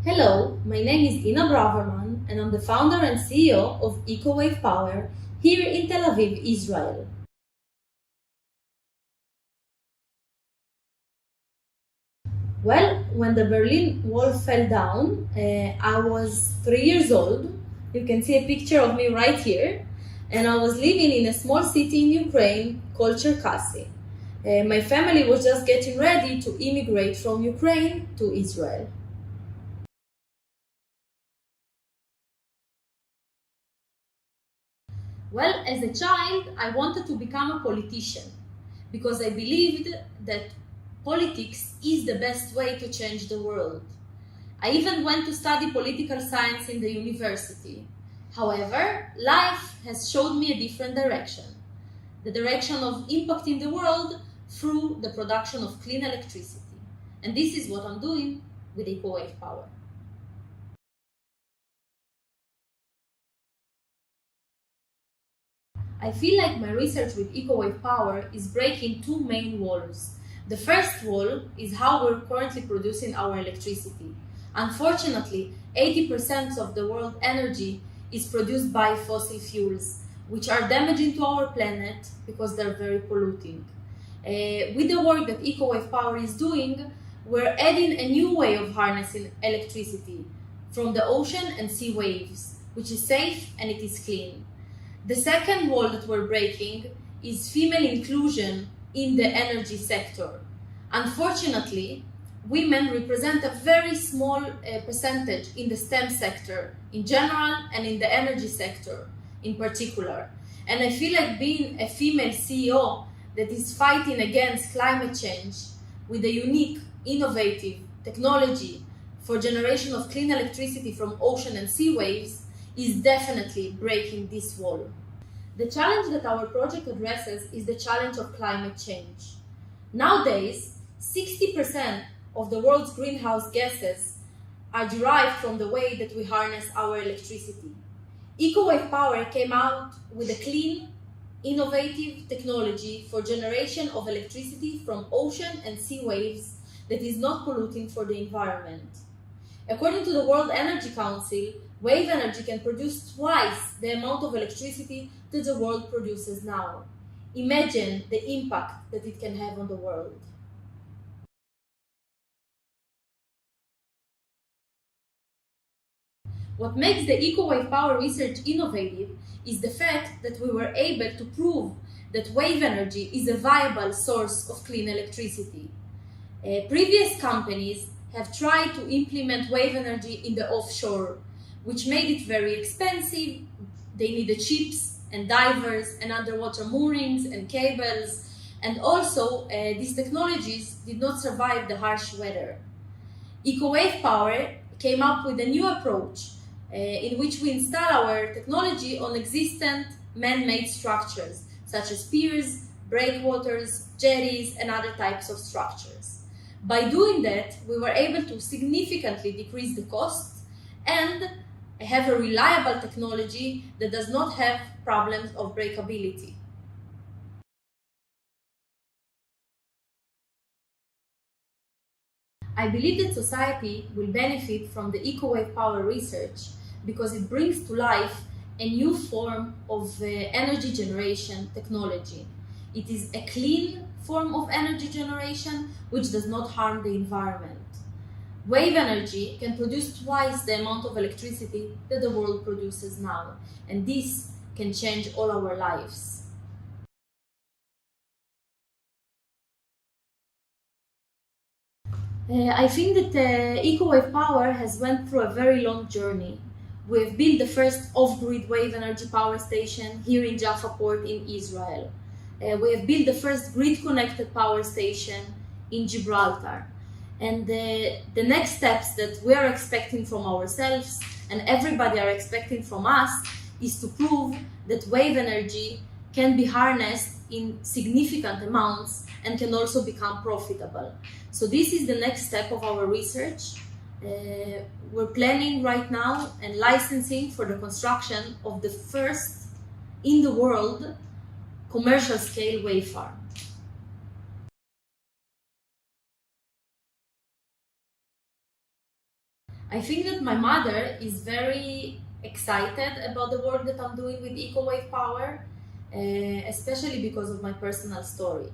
Hello, my name is Ina Braverman and I'm the founder and CEO of EcoWave Power here in Tel Aviv, Israel. Well, when the Berlin Wall fell down, I was 3 years old. You can see a picture of me right here. And I was living in a small city in Ukraine called Cherkasy. My family was just getting ready to immigrate from Ukraine to Israel. Well, as a child, I wanted to become a politician because I believed that politics is the best way to change the world. I even went to study political science in the university. However, life has showed me a different direction, the direction of impacting the world through the production of clean electricity. And this is what I'm doing with EcoWave Power. I feel like my research with EcoWave Power is breaking two main walls. The first wall is how we're currently producing our electricity. Unfortunately, 80% of the world's energy is produced by fossil fuels, which are damaging to our planet because they're very polluting. With the work that EcoWave Power is doing, we're adding a new way of harnessing electricity from the ocean and sea waves, which is safe and it is clean. The second wall that we're breaking is female inclusion in the energy sector. Unfortunately, women represent a very small percentage in the STEM sector in general and in the energy sector in particular. And I feel like being a female CEO that is fighting against climate change with a unique, innovative technology for generation of clean electricity from ocean and sea waves is definitely breaking this wall. The challenge that our project addresses is the challenge of climate change. Nowadays, 60% of the world's greenhouse gases are derived from the way that we harness our electricity. EcoWave Power came out with a clean, innovative technology for generation of electricity from ocean and sea waves that is not polluting for the environment. According to the World Energy Council, wave energy can produce twice the amount of electricity that the world produces now. Imagine the impact that it can have on the world. What makes the EcoWave Power research innovative is the fact that we were able to prove that wave energy is a viable source of clean electricity. Previous companies have tried to implement wave energy in the offshore, which made it very expensive. They needed ships and divers and underwater moorings and cables. And also, these technologies did not survive the harsh weather. EcoWave Power came up with a new approach in which we install our technology on existent man-made structures, such as piers, breakwaters, jetties, and other types of structures. By doing that, we were able to significantly decrease the costs and have a reliable technology that does not have problems of breakability. I believe that society will benefit from the EcoWave Power research because it brings to life a new form of energy generation technology. It is a clean form of energy generation which does not harm the environment. Wave energy can produce twice the amount of electricity that the world produces now, and this can change all our lives. I think that EcoWave Power has went through a very long journey. We have built the first off-grid wave energy power station here in Jaffa port in Israel. We have built the first grid-connected power station in Gibraltar. And the next steps that we are expecting from ourselves and everybody are expecting from us is to prove that wave energy can be harnessed in significant amounts and can also become profitable. So this is the next step of our research. We're planning right now and licensing for the construction of the first in the world commercial scale wave farm. I think that my mother is very excited about the work that I'm doing with EcoWave Power, especially because of my personal story.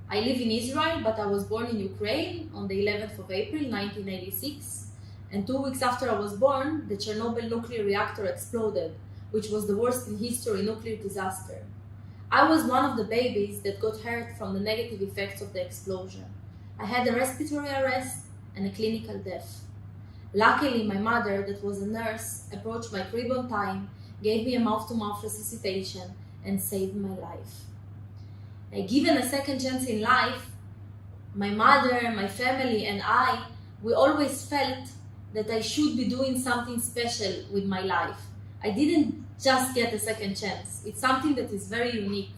I live in Israel, but I was born in Ukraine on the 11th of April 1986, and 2 weeks after I was born, the Chernobyl nuclear reactor exploded, which was the worst in history nuclear disaster. I was one of the babies that got hurt from the negative effects of the explosion. I had a respiratory arrest and a clinical death. Luckily, my mother, that was a nurse, approached my crib on time, gave me a mouth-to-mouth resuscitation, and saved my life. Given a second chance in life, my mother, my family, and we always felt that I should be doing something special with my life. I didn't just get a second chance. It's something that is very unique.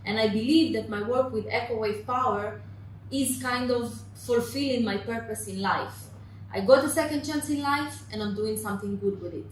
And I believe that my work with EcoWave Power is kind of fulfilling my purpose in life. I got a second chance in life and I'm doing something good with it.